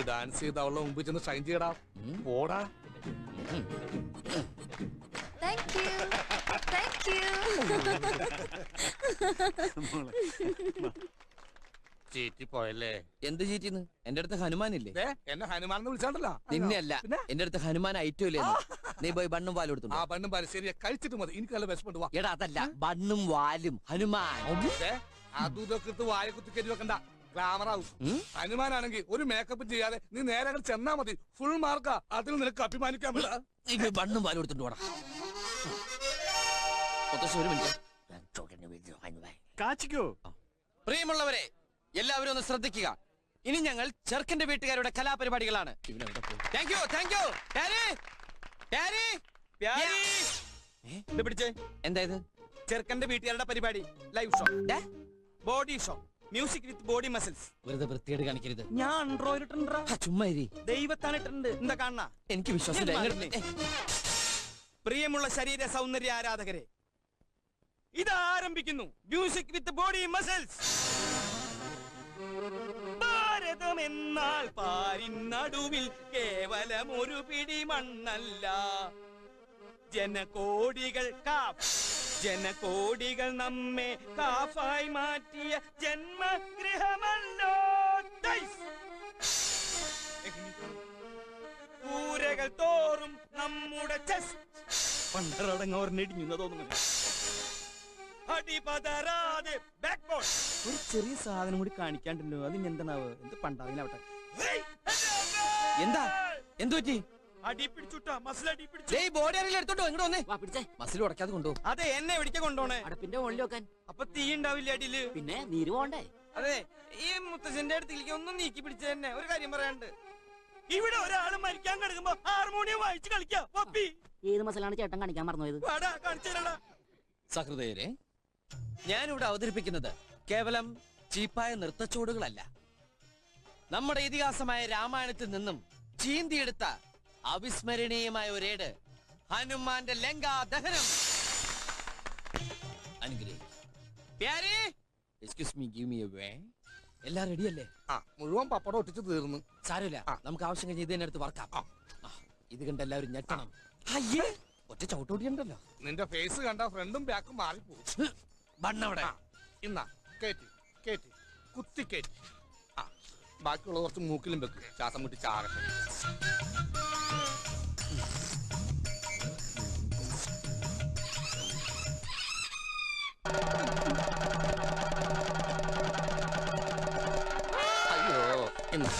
Dance ചെയ്ത് അവളുടെ മുമ്പിൽ ചെന്ന് ഷൈൻ ചെയ്യടാ. പോടാ. ചീറ്റിപ്പോയല്ലേ? എന്ത് ചീറ്റിന്ന്? എന്റെ അടുത്ത് ഹനുമാനില്ലേ? എന്നെ ഹനുമാൻ വിളിച്ചാണ്ടല്ലോ. നിന്നെ അല്ല, എന്റെ അടുത്ത് ഹനുമാൻ ഐറ്റം ഇല്ലേ? നീ പോയി ബണ്ണും വാലും എടുത്തു. ആ ബണ്ണും പാലും ശരിയാ, കഴിച്ചിട്ട് മതി. എനിക്ക് നല്ല വിശപ്പുണ്ട്. എടാ അതല്ല, ബണ്ണും വാലും ഹനുമാൻ. അതും ഇതൊക്കെ ഇട്ട് വായ കുത്തി കരി വെക്കണ്ട, ഗ്ലാമറാവും. ഹനുമാനാണെങ്കിൽ ഒരു മേക്കപ്പ് ചെയ്യാതെ നീ നേരെ അങ്ങോട്ട് ചെന്നാ മതി. ഫുൾ മാർക്കാ. അതിൽ നിനക്ക് അഭിമാനിക്കാൻ പറ്റില്ല. ബണ്ണും വാലും എടുത്തിട്ട് പോടാ. പ്രിയമുള്ളവരെ, എല്ലാവരും ഒന്ന് ശ്രദ്ധിക്കുക. ഇനി ഞങ്ങൾ ചെറുക്കന്റെ വീട്ടുകാരുടെ കലാപരിപാടികളാണ്. എന്താ ഇത്? ചെറുക്കന്റെ വീട്ടുകാരുടെ പരിപാടി. Live show, body show, music with body muscles. വെറുതെ വൃത്തിയോട് കാണിക്കരുത്. ഞാൻ ചുമ്മാ ദൈവത്താണ് ഇട്ടുണ്ട്. എന്താ കാണാ? എനിക്ക് വിശ്വാസമില്ല. പ്രിയമുള്ള ശരീര സൗന്ദര്യ ആരാധകരെ, ഇത് ആരംഭിക്കുന്നു മ്യൂസിക് വിത്ത് ബോഡി മസിൽസ്. ഭാരതം എന്നാൽ പാരിനടുവിൽ കേവലം ഒരു പിടി മണ്ണല്ല. ജനകോടികൾ നമ്മെ കാഫായി മാറ്റിയ ജന്മഗൃഹമല്ലോ. കൂരകൾ തോറും നമ്മുടെ ചെസ്റ്റ് പണ്ടറടങ്ങോർന്നിടിഞ്ഞു തോന്നുന്നു. അടിപതരാതെ ബാക്ക് ബോൾ. ഒരു ചെറിയ സാധനം കൂടി കാണിക്കാണ്ടല്ലോ. അതിന് എന്താണാവ്? എന്ത് പണ്ടാവിലാവട്ടെ. എന്താ എന്തു പറ്റി? അടി പിടിച്ചുട്ടാ, മസിൽ അടി പിടിച്ചു. ബോഡി ആരെങ്കിലും എടുത്തോട്ടോ? ഇങ്ങോട്ട് വന്നേ. മസിൽ ഉടക്കാതെ കൊണ്ടുപോകും. അതെ, എന്നെ എവിടേക്കാ കൊണ്ടോണേ? അടുപ്പിന്റെ മുകളിൽ വെക്കാൻ. അപ്പൊ തീ ഉണ്ടാവില്ല അടിയില്? പിന്നെ നീര് പോണ്ടേ? അതെ, ഈ മുത്തച്ഛന്റെ അടുത്തേക്ക് ഒന്നും നീക്കി പിടിച്ച തന്നെ. ഒരു കാര്യം പറയാണ്ട്, ഇവിടെ ഒരാള് മരിക്കാൻ കിടക്കുമ്പോ ഹാർമോണിയം വായിച്ച് കളിക്കാം. ഏത് മസിലാണ് ചേട്ടൻ കാണിക്കാൻ മറന്നുപോയത്? സഹൃദയരെ, ഞാനിവിടെ അവതരിപ്പിക്കുന്നത് കേവലം ചീപ്പായ നൃത്തച്ചുവടുകളല്ല. നമ്മുടെ ഇതിഹാസമായ രാമായണത്തിൽ നിന്നും ചീന്തിയെടുത്ത അവിസ്മരണീയമായ ഒരേട്, ഹനുമാന്റെ ലങ്കാ ദഹനം. എല്ലാം റെഡിയല്ലേ? മുഴുവൻ പപ്പടം ഒട്ടിച്ച് തീർന്നു. സാരമില്ല, നമുക്ക് ആവശ്യം കഴിഞ്ഞ് ഇത് തന്നെ എടുത്ത് വറക്കാം. ഇത് കണ്ട് എല്ലാവരും ഞെട്ടണം. ഒറ്റ ചവിട്ടോട്ടിയുണ്ടല്ലോ. നിന്റെ ഫേസ് കണ്ട ഫ്രണ്ടും ബാക്കും മാറിപ്പോകും. ബണ്ണവിടെ ഇന്നാ കേറ്റി കേറ്റി കുത്തി കേറ്റി. ബാക്കിയുള്ള കുറച്ച് മൂക്കിലും വെക്കും. ശ്വാസം മുട്ടി ചാകട്ടെ. അയ്യോ, ഇന്നാ